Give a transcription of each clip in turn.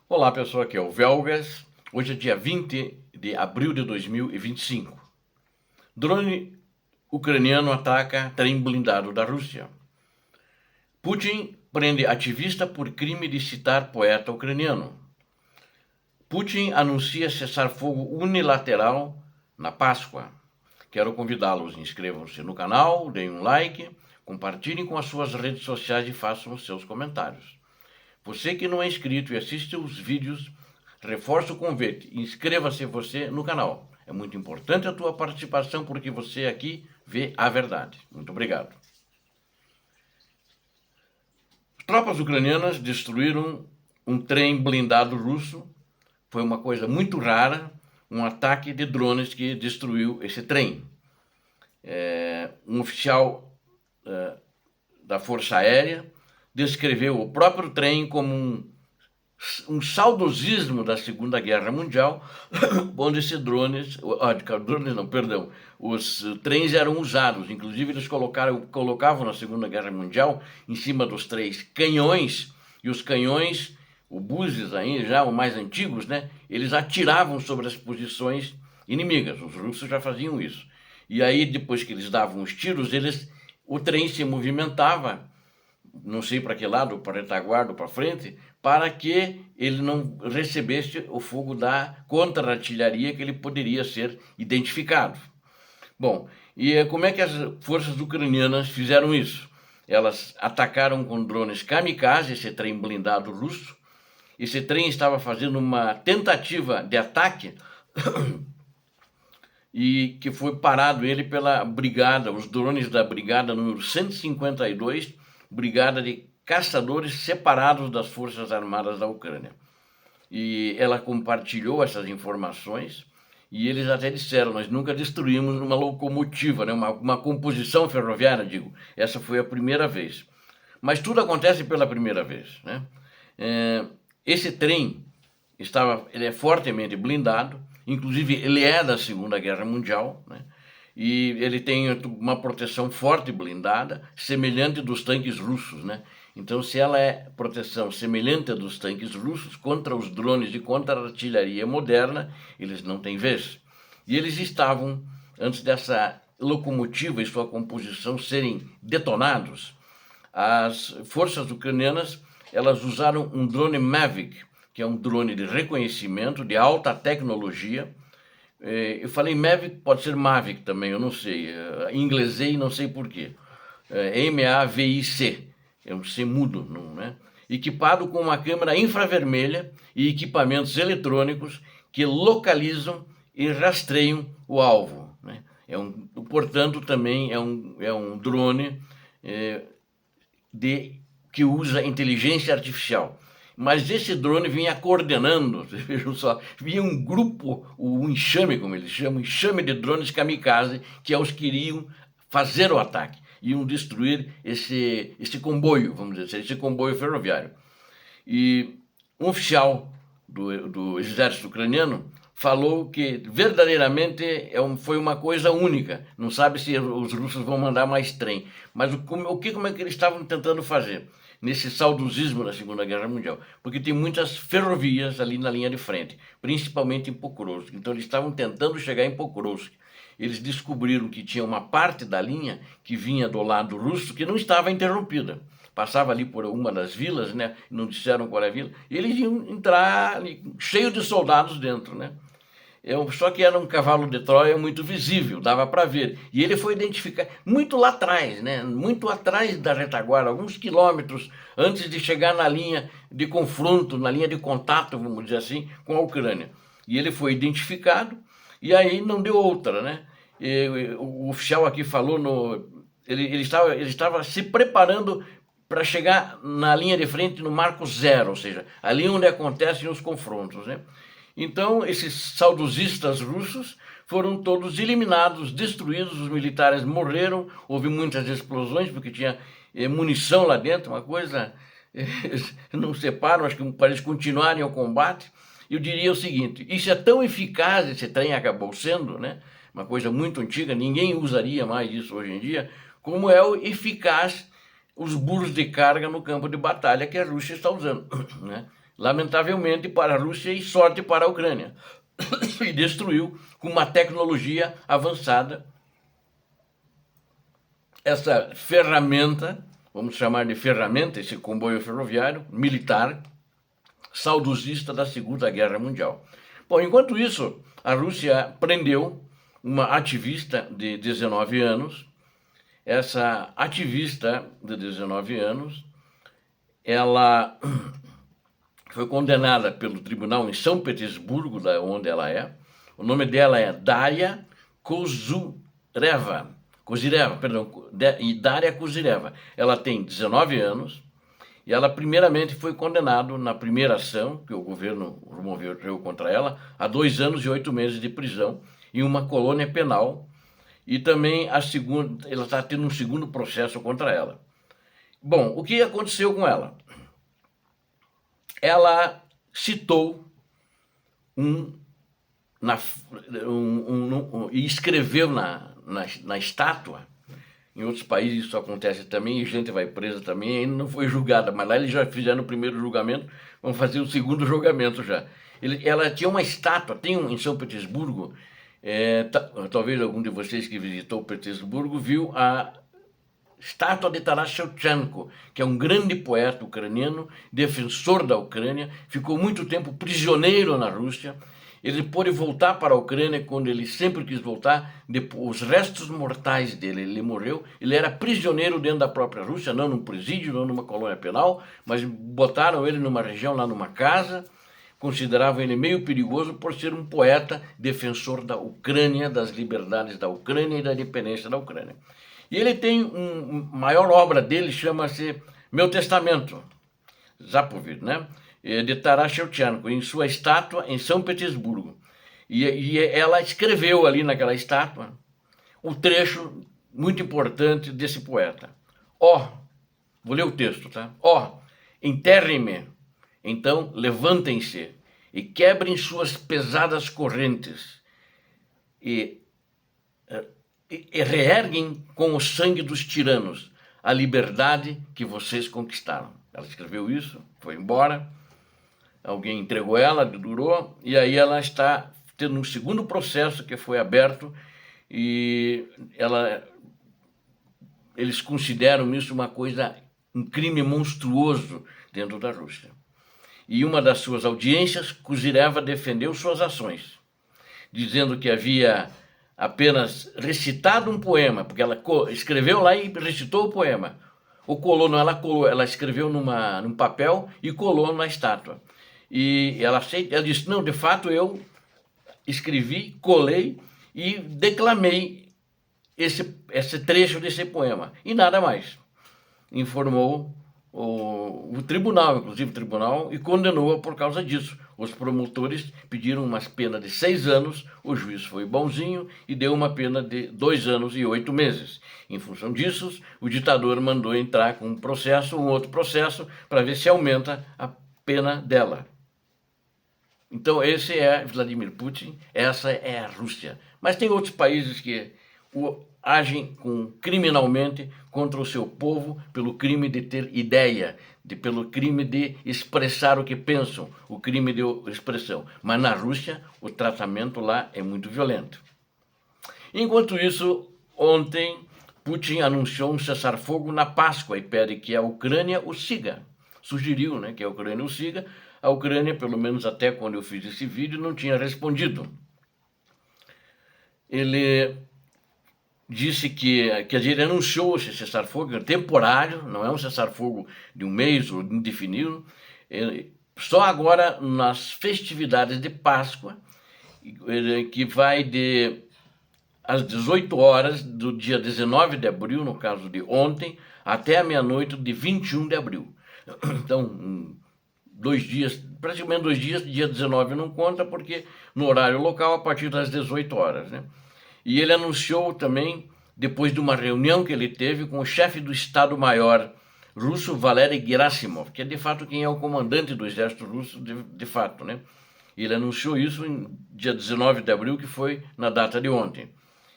Olá pessoal, aqui é o Velgas. Hoje é dia 20 de abril de 2025. Drone ucraniano ataca trem blindado da Rússia. Putin prende ativista por crime de citar poeta ucraniano. Putin anuncia cessar-fogo unilateral na Páscoa. Quero convidá-los, inscrevam-se no canal, deem um like, compartilhem com as suas redes sociais e façam os seus comentários. Você que não é inscrito e assiste os vídeos, reforço o convite, inscreva-se você no canal. É muito importante a tua participação porque você aqui vê a verdade. Muito obrigado. Tropas ucranianas destruíram um trem blindado russo. Foi uma coisa muito rara, um ataque de drones que destruiu esse trem. Um oficial da Força Aérea descreveu o próprio trem como um saudosismo da Segunda Guerra Mundial, onde esses drones não, perdão, os trens eram usados, inclusive eles colocavam na Segunda Guerra Mundial em cima dos três canhões, e os canhões, obuses aí já, os mais antigos, né, eles atiravam sobre as posições inimigas, os russos já faziam isso. E aí depois que eles davam os tiros, o trem se movimentava, não sei para que lado, para retaguarda ou para frente, para que ele não recebesse o fogo da contra-artilharia que ele poderia ser identificado. Bom, e como é que as forças ucranianas fizeram isso? Elas atacaram com drones kamikaze esse trem blindado russo. Esse trem estava fazendo uma tentativa de ataque e que foi parado ele pela brigada, os drones da brigada número 152, brigada de caçadores separados das Forças Armadas da Ucrânia. E ela compartilhou essas informações e eles até disseram, nós nunca destruímos uma locomotiva, né? uma composição ferroviária, digo. Essa foi a primeira vez. Mas tudo acontece pela primeira vez, né? Esse trem ele é fortemente blindado, inclusive ele é da Segunda Guerra Mundial, né? E ele tem uma proteção forte blindada, semelhante dos tanques russos, né? Então, se ela é proteção semelhante à dos tanques russos contra os drones e contra a artilharia moderna, eles não têm vez. E eles estavam, antes dessa locomotiva e sua composição serem detonados, as forças ucranianas elas usaram um drone Mavic, que é um drone de reconhecimento de alta tecnologia. Eu falei Mavic, pode ser Mavic também, eu não sei. Inglesei, não sei porquê. M-A-V-I-C, é um C mudo, não, né? Equipado com uma câmera infravermelha e equipamentos eletrônicos que localizam e rastreiam o alvo, né? Portanto, também é um drone que usa inteligência artificial. Mas esse drone vinha coordenando, vocês vejam só, vinha um grupo, o enxame, como eles chamam, enxame de drones kamikaze, que os queriam fazer o ataque, iam destruir esse comboio, vamos dizer, esse comboio ferroviário. E um oficial do exército ucraniano falou que verdadeiramente foi uma coisa única. Não sabe se os russos vão mandar mais trem, mas como é que eles estavam tentando fazer nesse saudosismo da Segunda Guerra Mundial? Porque tem muitas ferrovias ali na linha de frente, principalmente em Pokrovsk. Então eles estavam tentando chegar em Pokrovsk. Eles descobriram que tinha uma parte da linha que vinha do lado russo que não estava interrompida. Passava ali por uma das vilas, né? Não disseram qual é a vila. E eles iam entrar ali, cheio de soldados dentro, né? Só que era um cavalo de Troia muito visível, dava para ver. E ele foi identificado muito lá atrás, né? Muito atrás da retaguarda, alguns quilômetros antes de chegar na linha de confronto, na linha de contato, vamos dizer assim, com a Ucrânia. E ele foi identificado e aí não deu outra, né? O oficial aqui falou, ele estava se preparando para chegar na linha de frente no marco zero, ou seja, ali onde acontecem os confrontos, né? Então, esses saudosistas russos foram todos eliminados, destruídos, os militares morreram, houve muitas explosões, porque tinha munição lá dentro, uma coisa, não separam, acho que para eles continuarem o combate. Eu diria o seguinte, isso é tão eficaz, esse trem acabou sendo, né? Uma coisa muito antiga, ninguém usaria mais isso hoje em dia, como é o eficaz os burros de carga no campo de batalha que a Rússia está usando, né? lamentavelmente para a Rússia e sorte para a Ucrânia, e destruiu com uma tecnologia avançada essa ferramenta, vamos chamar de ferramenta, esse comboio ferroviário militar saudosista da Segunda Guerra Mundial. Bom, enquanto isso, a Rússia prendeu uma ativista de 19 anos. Essa ativista de 19 anos, ela foi condenada pelo tribunal em São Petersburgo, da onde ela é. O nome dela é Daria Kozyreva. Daria Kozyreva. Ela tem 19 anos e ela primeiramente foi condenada na primeira ação que o governo promoveu contra ela a 2 anos e 8 meses de prisão em uma colônia penal. E também a segunda, ela está tendo um segundo processo contra ela. Bom, o que aconteceu com ela? Ela citou e escreveu na estátua. Em outros países isso acontece também, e gente vai presa também, ainda não foi julgada, mas lá eles já fizeram o primeiro julgamento, vão fazer o segundo julgamento já. Ela tinha uma estátua, tem em São Petersburgo. Talvez algum de vocês que visitou Petersburgo viu a estátua de Taras Shevchenko, que é um grande poeta ucraniano, defensor da Ucrânia, ficou muito tempo prisioneiro na Rússia. Ele pôde voltar para a Ucrânia quando ele sempre quis voltar, os restos mortais dele, ele morreu, ele era prisioneiro dentro da própria Rússia, não num presídio, não numa colônia penal, mas botaram ele numa região, lá numa casa. Consideravam ele meio perigoso por ser um poeta defensor da Ucrânia, das liberdades da Ucrânia e da independência da Ucrânia. E ele tem maior obra dele, chama-se Meu Testamento, Zapoved, né? De Taras Shevchenko, em sua estátua em São Petersburgo. E ela escreveu ali naquela estátua um trecho muito importante desse poeta. Vou ler o texto, tá? Enterrem-me. Então levantem-se e quebrem suas pesadas correntes e reerguem com o sangue dos tiranos a liberdade que vocês conquistaram. Ela escreveu isso, foi embora, alguém entregou ela, durou, e aí ela está tendo um segundo processo que foi aberto e eles consideram isso um crime monstruoso dentro da Rússia. E uma das suas audiências, Kozyreva defendeu suas ações, dizendo que havia apenas recitado um poema, porque ela escreveu lá e recitou o poema. Ela escreveu num papel e colou na estátua. E ela disse, não, de fato eu escrevi, colei e declamei esse trecho desse poema. E nada mais. Informou o tribunal, inclusive o tribunal, e condenou-a por causa disso. Os promotores pediram uma pena de 6 anos, o juiz foi bonzinho e deu uma pena de 2 anos e 8 meses. Em função disso, o ditador mandou entrar com um outro processo, para ver se aumenta a pena dela. Então esse é Vladimir Putin, essa é a Rússia. Mas tem outros países que agem criminalmente contra o seu povo pelo crime de ter ideia, pelo crime de expressar o que pensam, o crime de expressão. Mas na Rússia, o tratamento lá é muito violento. Enquanto isso, ontem, Putin anunciou um cessar-fogo na Páscoa e pede que a Ucrânia o siga. Sugeriu, que a Ucrânia o siga. A Ucrânia, pelo menos até quando eu fiz esse vídeo, não tinha respondido. Ele disse ele anunciou esse cessar-fogo temporário, não é um cessar-fogo de um mês ou indefinido, só agora nas festividades de Páscoa, que vai às 18 horas do dia 19 de abril, no caso de ontem, até a meia-noite de 21 de abril. Então, 2 dias, praticamente 2 dias, dia 19 não conta, porque no horário local, a partir das 18 horas, né? E ele anunciou também, depois de uma reunião que ele teve com o chefe do Estado-Maior russo, Valery Gerasimov, que é de fato quem é o comandante do exército russo, de fato, né? E ele anunciou isso em dia 19 de abril, que foi na data de ontem.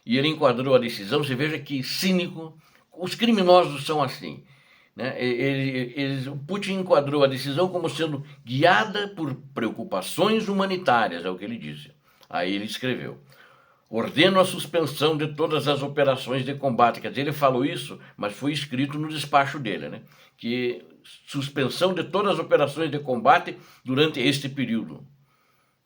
E ele enquadrou a decisão, você veja que cínico, os criminosos são assim. né? O Putin enquadrou a decisão como sendo guiada por preocupações humanitárias, é o que ele disse. Aí ele escreveu: ordeno a suspensão de todas as operações de combate. Quer dizer, ele falou isso, mas foi escrito no despacho dele, né? Que suspensão de todas as operações de combate durante este período.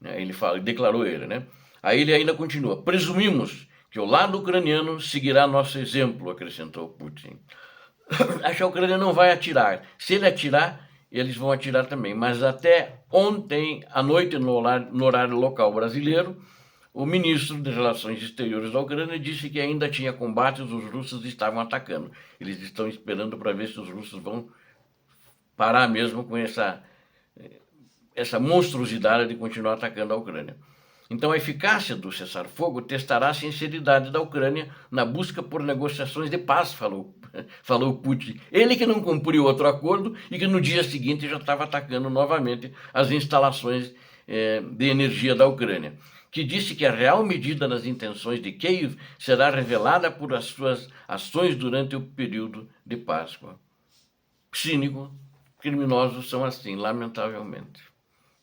Ele declarou ele, né? Aí ele ainda continua: presumimos que o lado ucraniano seguirá nosso exemplo, acrescentou Putin. Acho que a Ucrânia não vai atirar. Se ele atirar, eles vão atirar também. Mas até ontem à noite, no horário local brasileiro, o ministro de Relações Exteriores da Ucrânia disse que ainda tinha combates, os russos estavam atacando. Eles estão esperando para ver se os russos vão parar mesmo com essa monstruosidade de continuar atacando a Ucrânia. Então, a eficácia do cessar-fogo testará a sinceridade da Ucrânia na busca por negociações de paz, falou Putin. Ele que não cumpriu outro acordo e que no dia seguinte já estava atacando novamente as instalações de energia da Ucrânia, que disse que a real medida das intenções de Kiev será revelada por as suas ações durante o período de Páscoa. Cínico, criminosos são assim, lamentavelmente.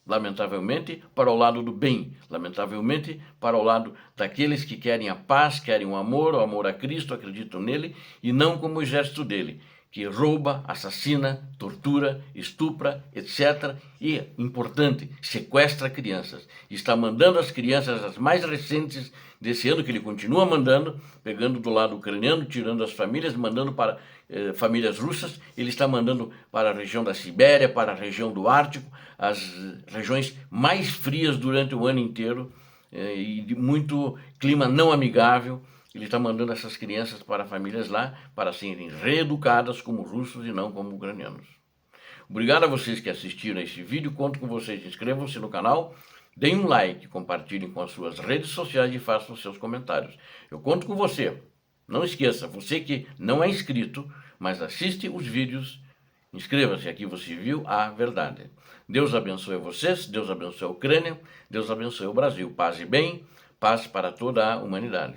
Lamentavelmente, para o lado do bem, lamentavelmente, para o lado daqueles que querem a paz, querem o amor a Cristo, acreditam nele, e não como o gesto dele, que rouba, assassina, tortura, estupra, etc. E, importante, sequestra crianças. Está mandando as crianças, as mais recentes desse ano, que ele continua mandando, pegando do lado ucraniano, tirando as famílias, mandando para famílias russas, ele está mandando para a região da Sibéria, para a região do Ártico, as regiões mais frias durante o ano inteiro e de muito clima não amigável. Ele está mandando essas crianças para famílias lá para serem reeducadas como russos e não como ucranianos. Obrigado a vocês que assistiram a esse vídeo, conto com vocês, inscrevam-se no canal, deem um like, compartilhem com as suas redes sociais e façam seus comentários. Eu conto com você. Não esqueça, você que não é inscrito, mas assiste os vídeos, inscreva-se, aqui você viu a verdade. Deus abençoe vocês, Deus abençoe a Ucrânia, Deus abençoe o Brasil. Paz e bem, paz para toda a humanidade.